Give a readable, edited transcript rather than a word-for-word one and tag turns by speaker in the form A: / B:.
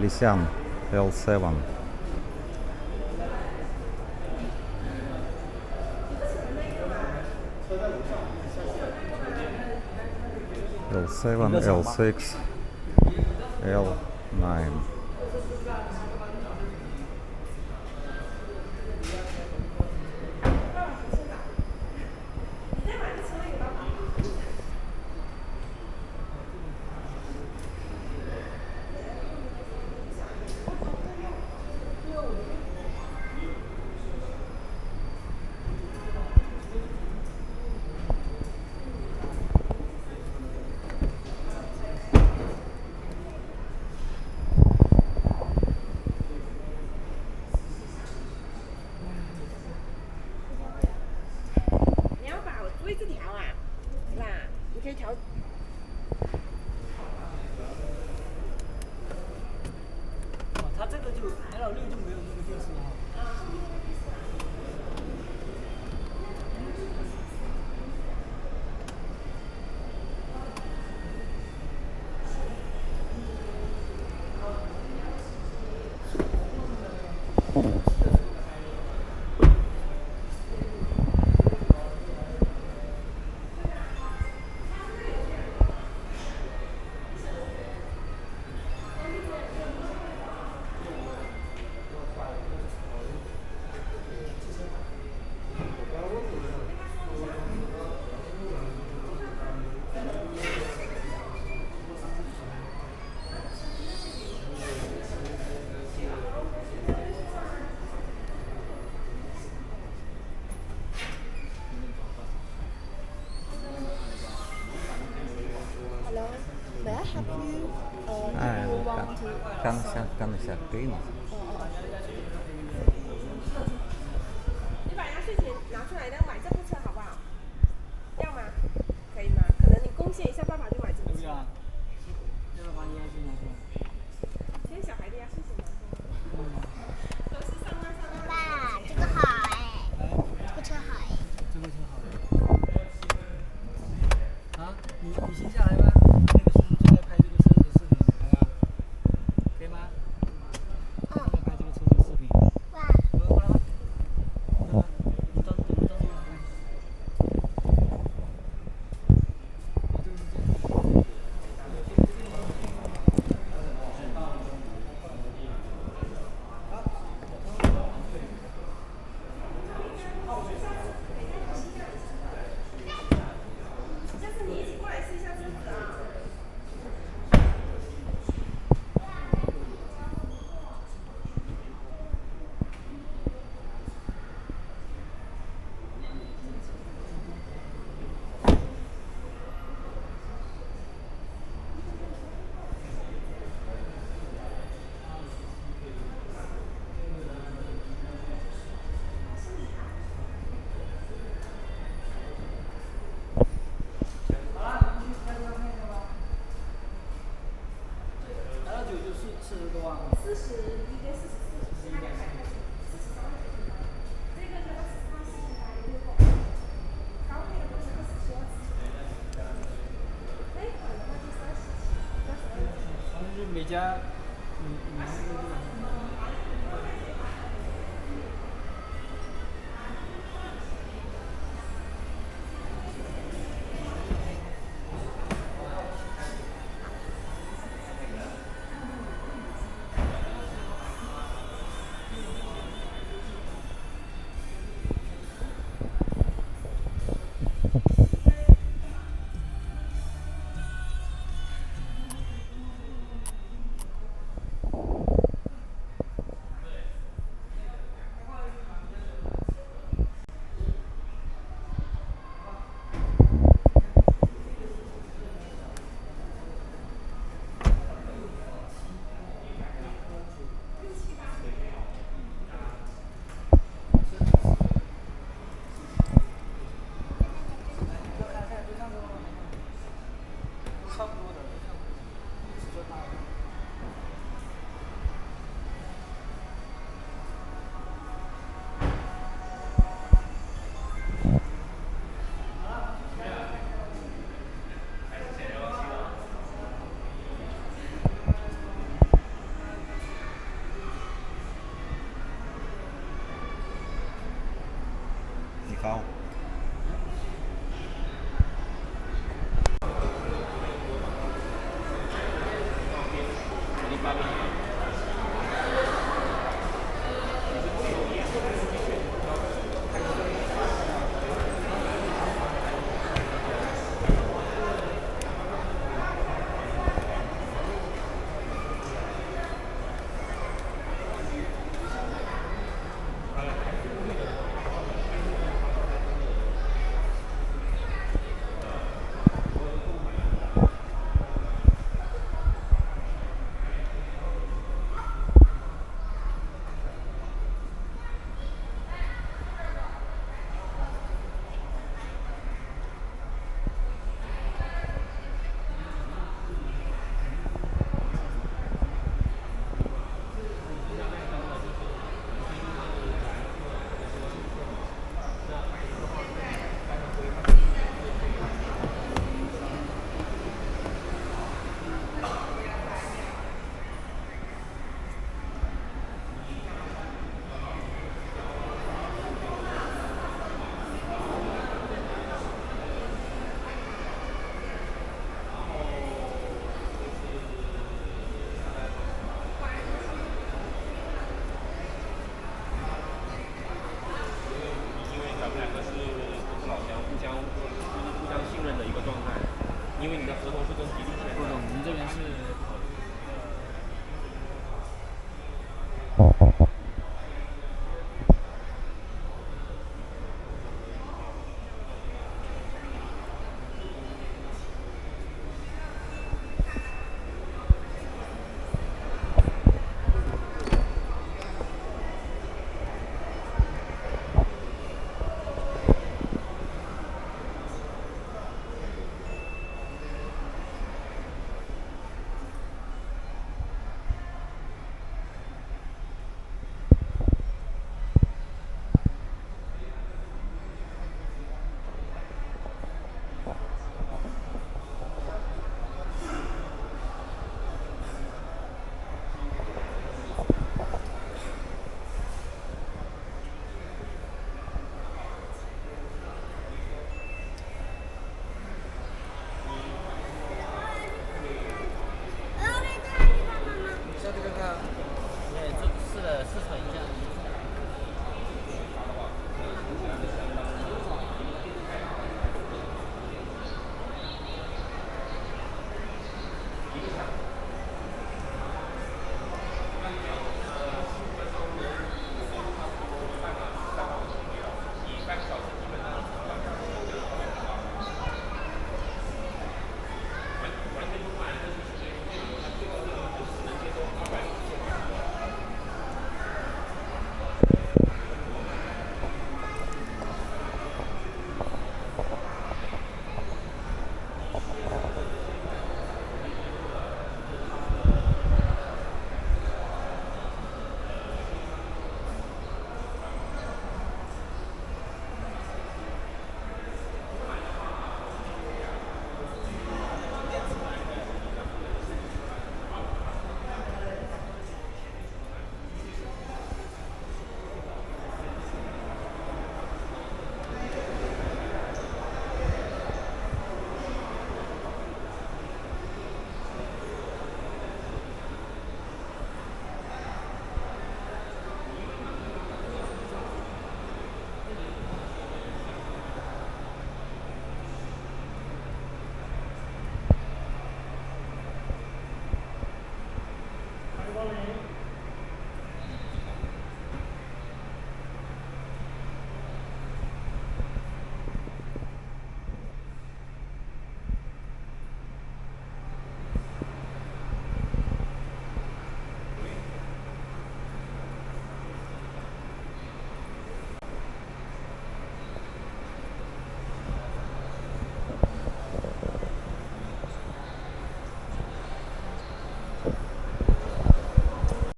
A: Lisian L7. L7, L6, L9.
B: 它这个就 L6就没有那个电视了。
C: May I help you?
A: Ah,
C: If you want to.
A: kan siya clean.
D: 你把压岁钱拿出来，然后买这部车好不好？要吗？可以吗？可能你贡献一下，爸爸就买这部车。
B: 要不要？要不要把你压岁拿出来？
D: 现在小孩的压岁钱蛮多的，都是上万上万。
C: 爸，这个好哎，这个车好哎。
B: 这个挺好的。啊，你先下来吧，那个叔叔正在拍这个车子的视频，好吧？可以吗？正在拍这个车子的视频。
C: 哇，
B: 过来吧。你到这边。
D: 下次你一起过来试一下车子啊。
B: 2.9就40多万。
D: 40，一个44，差200块钱，43块钱。这个是28、48、66，高配的都是27、27。那一款的话就37，32。
B: 反正就每家，那个地方。